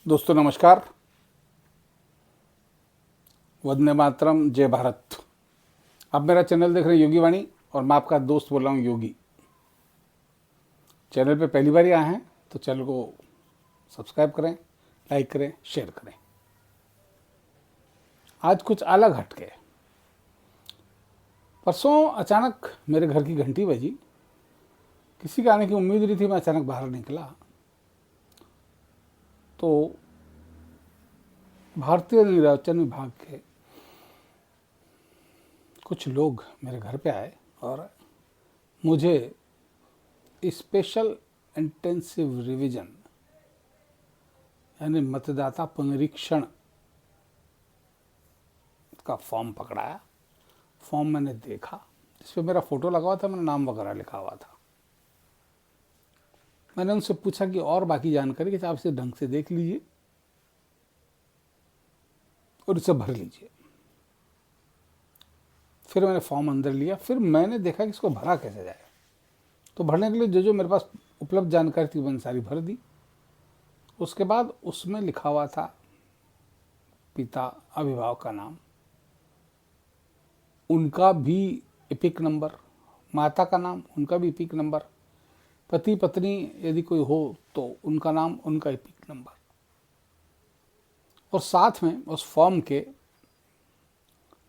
दोस्तों नमस्कार। वंदे मातरम, जय भारत। आप मेरा चैनल देख रहे हैं योगी वाणी और मैं आपका दोस्त बोल रहा हूँ योगी। चैनल पे पहली बार ही आए हैं तो चैनल को सब्सक्राइब करें, लाइक करें, शेयर करें। आज कुछ अलग हटके। परसों अचानक मेरे घर की घंटी बजी। किसी के आने की उम्मीद नहीं थी। मैं अचानक बाहर निकला तो भारतीय निर्वाचन विभाग के कुछ लोग मेरे घर पे आए और मुझे स्पेशल इंटेंसिव रिवीजन यानी मतदाता पुनरीक्षण का फॉर्म पकड़ाया। फॉर्म मैंने देखा, जिस पे मेरा फोटो लगा हुआ था, मेरा नाम वगैरह लिखा हुआ था। मैंने उनसे पूछा कि और बाकी जानकारी कि आप इसे ढंग से देख लीजिए और इसे भर लीजिए। फिर मैंने फॉर्म अंदर लिया। फिर मैंने देखा कि इसको भरा कैसे जाए। तो भरने के लिए जो जो मेरे पास उपलब्ध जानकारी थी मैंने सारी भर दी। उसके बाद उसमें लिखा हुआ था पिता अभिभावक का नाम, उनका भी एपिक नंबर, माता का नाम, उनका भी एपिक नंबर, पति पत्नी यदि कोई हो तो उनका नाम, उनका एपिक नंबर। और साथ में उस फॉर्म के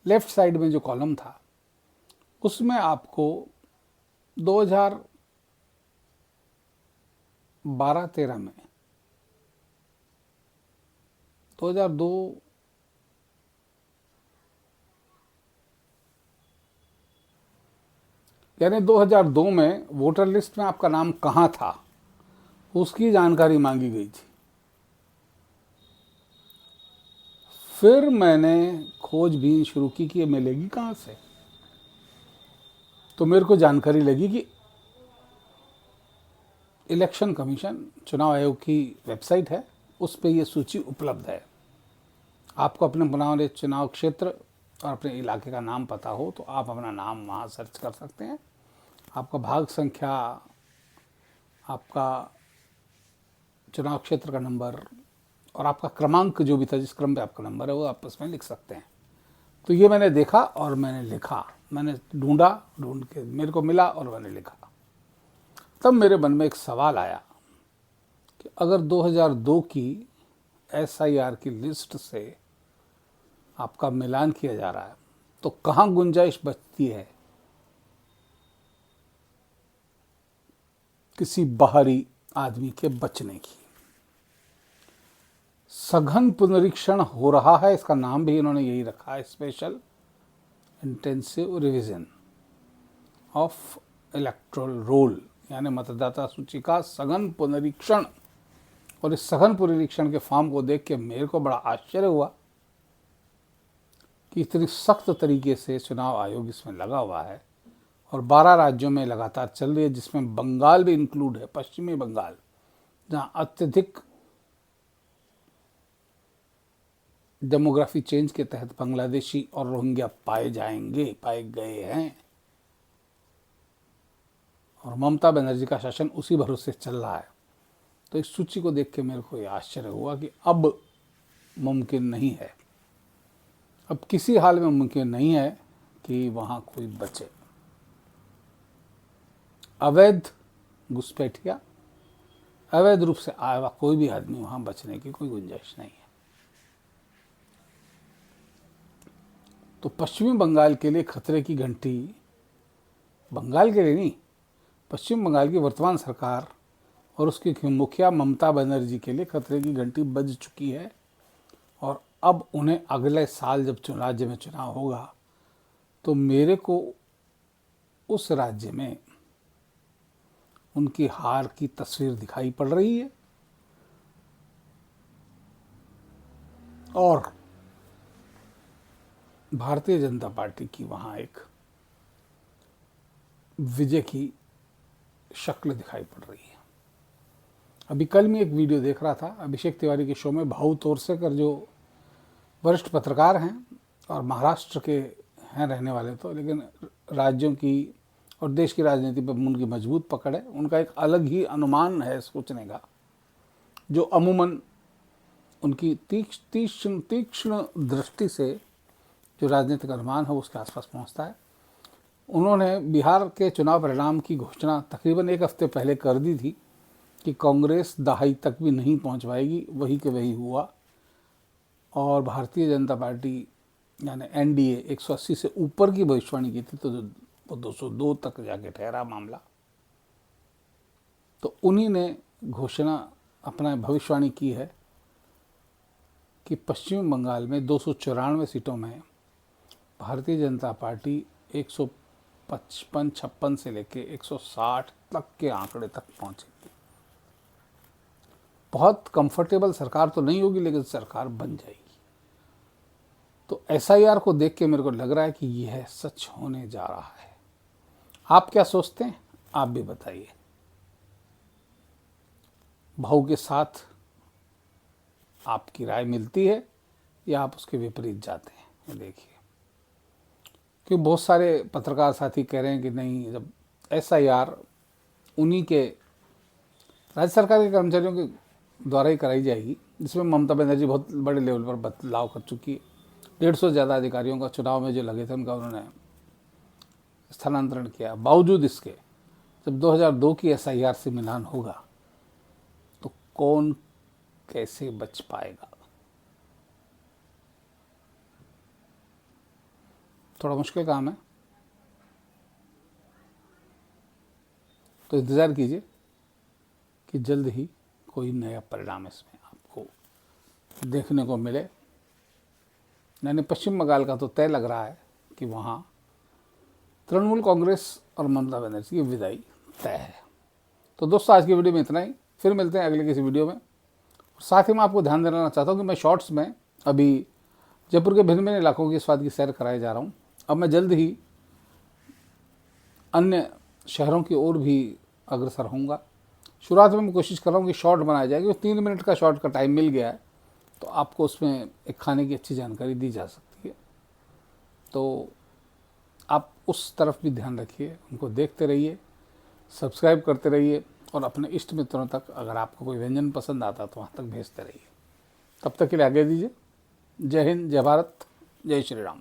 लेफ्ट साइड में जो कॉलम था उसमें आपको 2012-13 में 2002 यानी 2002 में वोटर लिस्ट में आपका नाम कहाँ था उसकी जानकारी मांगी गई थी। फिर मैंने खोजबीन शुरू की कि ये मिलेगी कहाँ से। तो मेरे को जानकारी लगी कि इलेक्शन कमीशन, चुनाव आयोग की वेबसाइट है, उस पर यह सूची उपलब्ध है। आपको अपने बनाने चुनाव क्षेत्र और अपने इलाके का नाम पता हो तो आप अपना नाम वहाँ सर्च कर सकते हैं। आपका भाग संख्या, आपका चुनाव क्षेत्र का नंबर और आपका क्रमांक जो भी था, जिस क्रम पे आपका नंबर है, वो आप उसमें लिख सकते हैं। तो ये मैंने देखा और मैंने लिखा। मैंने ढूंढा, ढूंढ के मेरे को मिला और मैंने लिखा। तब मेरे मन में एक सवाल आया कि अगर 2002 की SIR की लिस्ट से आपका मिलान किया जा रहा है तो कहाँ गुंजाइश बचती है किसी बाहरी आदमी के बचने की। सघन पुनरीक्षण हो रहा है, इसका नाम भी इन्होंने यही रखा है, special intensive revision of electoral roll, यानी मतदाता सूची का सघन पुनरीक्षण। और इस सघन पुनरीक्षण के फॉर्म को देख के मेरे को बड़ा आश्चर्य हुआ कि इतनी सख्त तरीके से चुनाव आयोग इसमें लगा हुआ है और 12 राज्यों में लगातार चल रही है, जिसमें बंगाल भी इंक्लूड है, पश्चिमी बंगाल, जहां अत्यधिक डेमोग्राफी चेंज के तहत बांग्लादेशी और रोहिंग्या पाए गए हैं। और ममता बनर्जी का शासन उसी भरोसे चल रहा है। तो इस सूची को देख के मेरे को यह आश्चर्य हुआ कि अब मुमकिन नहीं है, अब किसी हाल में मुमकिन नहीं है कि वहां कोई बचे। अवैध घुसपैठिया, अवैध रूप से आया हुआ कोई भी आदमी वहां बचने की कोई गुंजाइश नहीं है। तो पश्चिमी बंगाल के लिए खतरे की घंटी, बंगाल के लिए नहीं, पश्चिम बंगाल की वर्तमान सरकार और उसकी मुखिया ममता बनर्जी के लिए खतरे की घंटी बज चुकी है। और अब उन्हें अगले साल जब राज्य में चुनाव होगा तो मेरे को उस राज्य में उनकी हार की तस्वीर दिखाई पड़ रही है। और भारतीय जनता पार्टी की वहां एक विजय की शक्ल दिखाई पड़ रही है। अभी कल मैं एक वीडियो देख रहा था अभिषेक तिवारी के शो में। भाऊ तोरसेकर जो वरिष्ठ पत्रकार हैं और महाराष्ट्र के हैं रहने वाले, तो लेकिन राज्यों की और देश की राजनीति पर उनकी मजबूत पकड़ है। उनका एक अलग ही अनुमान है सोचने का, जो अमूमन उनकी तीक्ष्ण दृष्टि से जो राजनीतिक अनुमान है उसके आसपास पहुंचता है। उन्होंने बिहार के चुनाव परिणाम की घोषणा तकरीबन एक हफ्ते पहले कर दी थी कि कांग्रेस दहाई तक भी नहीं पहुंच पाएगी, वही के वही हुआ और भारतीय जनता पार्टी यानी एनडीए 180 से ऊपर की भविष्यवाणी की थी तो वो 202 तक जाके ठहरा मामला। तो उन्हीं ने घोषणा अपना भविष्यवाणी की है कि पश्चिम बंगाल में 294 सीटों में भारतीय जनता पार्टी 155-56 से लेके 160 तक के आंकड़े तक पहुंचेगी। बहुत कंफर्टेबल सरकार तो नहीं होगी लेकिन सरकार बन जाएगी। तो एसआईआर को देख के मेरे को लग रहा है कि यह सच होने जा रहा है। आप क्या सोचते हैं? आप भी बताइए। भाव के साथ आपकी राय मिलती है या आप उसके विपरीत जाते हैं? देखिए, कि बहुत सारे पत्रकार साथी कह रहे हैं कि नहीं, जब एसआईआर उन्हीं के राज्य सरकार के कर्मचारियों के द्वारा ही कराई जाएगी, जिसमें ममता बनर्जी बहुत बड़े लेवल पर बदलाव कर चुकी है। 150 से ज़्यादा अधिकारियों का चुनाव में जो लगे थे उनका उन्होंने स्थानांतरण किया। बावजूद इसके जब 2002 की एसआईआर से मिलान होगा तो कौन कैसे बच पाएगा? थोड़ा मुश्किल काम है। तो इंतज़ार कीजिए कि जल्द ही कोई नया परिणाम इसमें आपको देखने को मिले। यानी पश्चिम बंगाल का तो तय लग रहा है कि वहाँ तृणमूल कांग्रेस और ममता बनर्जी की विदाई तय है। तो दोस्तों, आज की वीडियो में इतना ही। फिर मिलते हैं अगले किसी वीडियो में। साथ ही मैं आपको ध्यान देना चाहता हूँ कि मैं शॉर्ट्स में अभी जयपुर के भिन्न भिन्न इलाकों की स्वाद की सैर कराए जा रहा हूँ। अब मैं जल्द ही अन्य शहरों की ओर भी अग्रसर होऊंगा। शुरुआत में मैं कोशिश कर रहा हूँ कि शॉर्ट बनाया जाए, क्योंकि 3 मिनट का शॉर्ट का टाइम मिल गया है तो आपको उसमें एक खाने की अच्छी जानकारी दी जा सकती है। तो आप उस तरफ भी ध्यान रखिए, उनको देखते रहिए, सब्सक्राइब करते रहिए और अपने इष्ट मित्रों तक अगर आपको कोई व्यंजन पसंद आता तो वहाँ तक भेजते रहिए। तब तक के लिए आगे दीजिए। जय हिंद, जय भारत, जय श्री राम।